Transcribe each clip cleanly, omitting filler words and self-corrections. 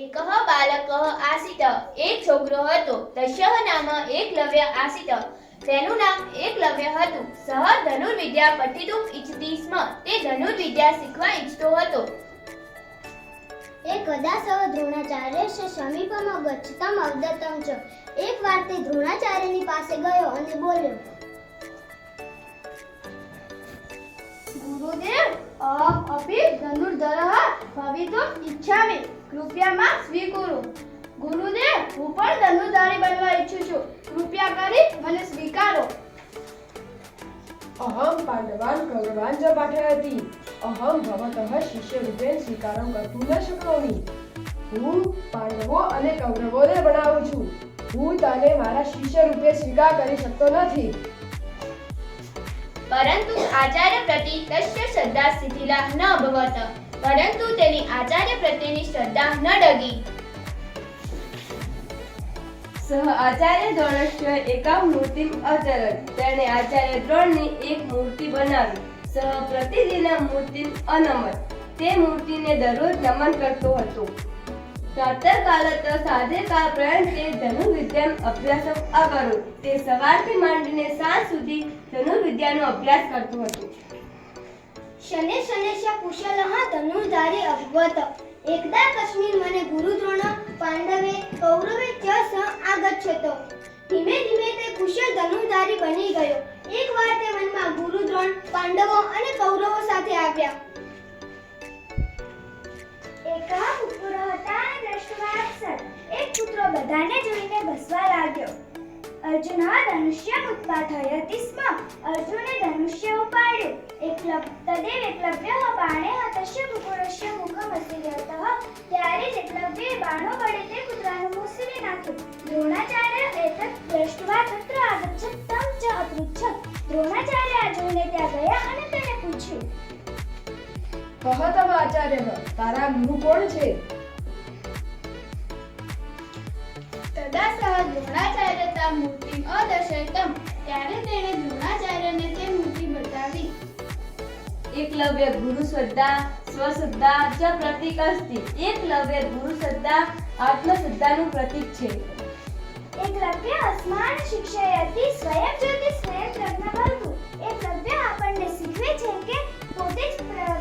એકઃ બાલકઃ આસીત. એક છોકરો હતો, તસ્ય નામ એકલવ્ય આસીત. તેનું નામ એકલવ્ય હતું. સઃ ધનુર્વિદ્યા પઠિતુમ ઇચ્છતિ સ્મ. તે ધનુર્વિદ્યા શીખવા ઈચ્છતો હતો. એકદા સઃ દ્રોણાચાર્યસ્ય સમીપમ ગચ્છતમ અવદત્તમ ચ. એકવાર તે દ્રોણાચાર્યની પાસે ગયો અને બોલ્યો, ગુરુદેવ, અહમ અપી ધનુર્ધરઃ ભવિતુમ ઇચ્છામિ, કૃપયા માં સ્વીકુરુ. ગુરુદેવ, હું પણ ધનુર્ધારી બનવા ઈચ્છું છું, કૃપયા કરી મને સ્વીકારો. અહમ પાંડવાન કૌરવાન ચ પાઠયતિ. અહમ ભવતઃ શિષ્યરૂપેણ સ્વીકારમ કર્તુમ ન શક્નોમિ. હું પાંડવો અને કૌરવોને ભણાવું છું. હું તને મારા શિષ્ય રૂપે સ્વીકાર કરી શકતો નથી. પરંતુ આચાર્ય પ્રતિ તસ્ય શ્રદ્ધા શિથિલા ન અભવત. પરંતુ તેની આચાર્ય પ્રત્યેની શ્રદ્ધા ન ડગી. સહ આચાર્ય દ્રોણસ્ય એકામ મૂર્તિમ અચરત. તેણે આચાર્ય દ્રોણની એક મૂર્તિ બનાવી. સહ પ્રતિદિન મૂર્તિમ અનમત. તે મૂર્તિને દરરોજ નમન કરતો હતો. પ્રાતઃકાલત સાધેકા પ્રયંતે ધનુર્વિદ્યાનો અભ્યાસમ અકરોત. તે સવારથી માંડીને સાંજ સુધી ધનુર્વિદ્યાનો અભ્યાસ કરતો હતો. શનૈ શનૈશ્ચ કુશલઃ ધનુર્ધારી અભવત. એકદા કસ્મિન મને ગુરુ દ્રોણ પાંડવે કૌરવે ચ સહ આગચ્છતો. ધીમે ધીમે તે કુશળ ધનુર્ધારી બની ગયો. એકવાર તે વનમાં ગુરુ દ્રોણ પાંડવો અને કૌરવો સાથે આવ્યા. એકઃ પુત્રઃ તાન દ્રષ્ટવા સર. એક પુત્ર બધાને જોઈને હસવા લાગ્યો. અર્જુન ધનુષ્યમ ઉત્પાદયતિ સ્મ. અર્જુને ધનુષ્ય ઉપાડ્યું. તદેવ એકલવ્ય બાણેઃ તસ્ય કુકુરસ્ય મુખમ અસીરતઃ. ત્યારે જ એકલવ્યે બાણો વડે તે કૂતરાનું મુખ સીવી નાખ્યું. દ્રોણાચાર્ય એતત દ્રષ્ટવા તત્ર આગચ્છત तं ચ અપૃચ્છત. દ્રોણાચાર્ય આ જોઈને ત્યાં ગયા અને તેને પૂછ્યું, કહ તવ આચાર્યઃ. તારા ગુરુ કોણ છે? તદા સહ દ્રોણાચાર્યતા મૂર્તિમ અદર્શયતમ. ત્યારે તેણે દ્રોણાચાર્યને તે મૂર્તિ બતાવી. એકલવ્ય ગુરુ શ્રદ્ધા સ્વશ્રદ્ધા ચ પ્રતીક અસ્તિ. એકલવ્ય ગુરુ શ્રદ્ધા આત્મશ્રદ્ધાનું પ્રતીક છે. એકલવ્ય અસ્માન શિક્ષયતિ સ્વયં જ્યોતિ સ્વયં પ્રજ્ઞ ભવતુ. એકલવ્ય આપણને શીખવે છે કે પોતે જ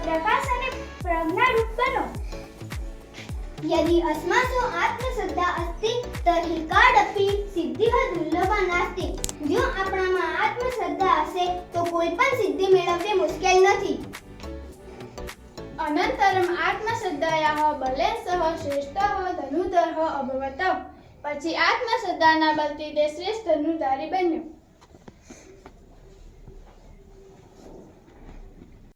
પ્રકાશ અને પ્રજ્ઞારૂપ બનો. यदि अस्मासु आत्मश्रद्धा अस्ति तर्हि काडपि सिद्धिः दुर्लभा नास्ति. જો આપણામાં આત્મશ્રદ્ધા હશે તો કોઈ પણ સિદ્ધિ મેળવવી મુશ્કેલ નથી. અનંતરમ આત્મશ્રદ્ધાયાઃ બલેન સહ શ્રેષ્ઠઃ ધનુર્ધરઃ અભવત. પછી આત્મશ્રદ્ધાના બળથી તે શ્રેષ્ઠ ધનુર્ધારી બન્યો.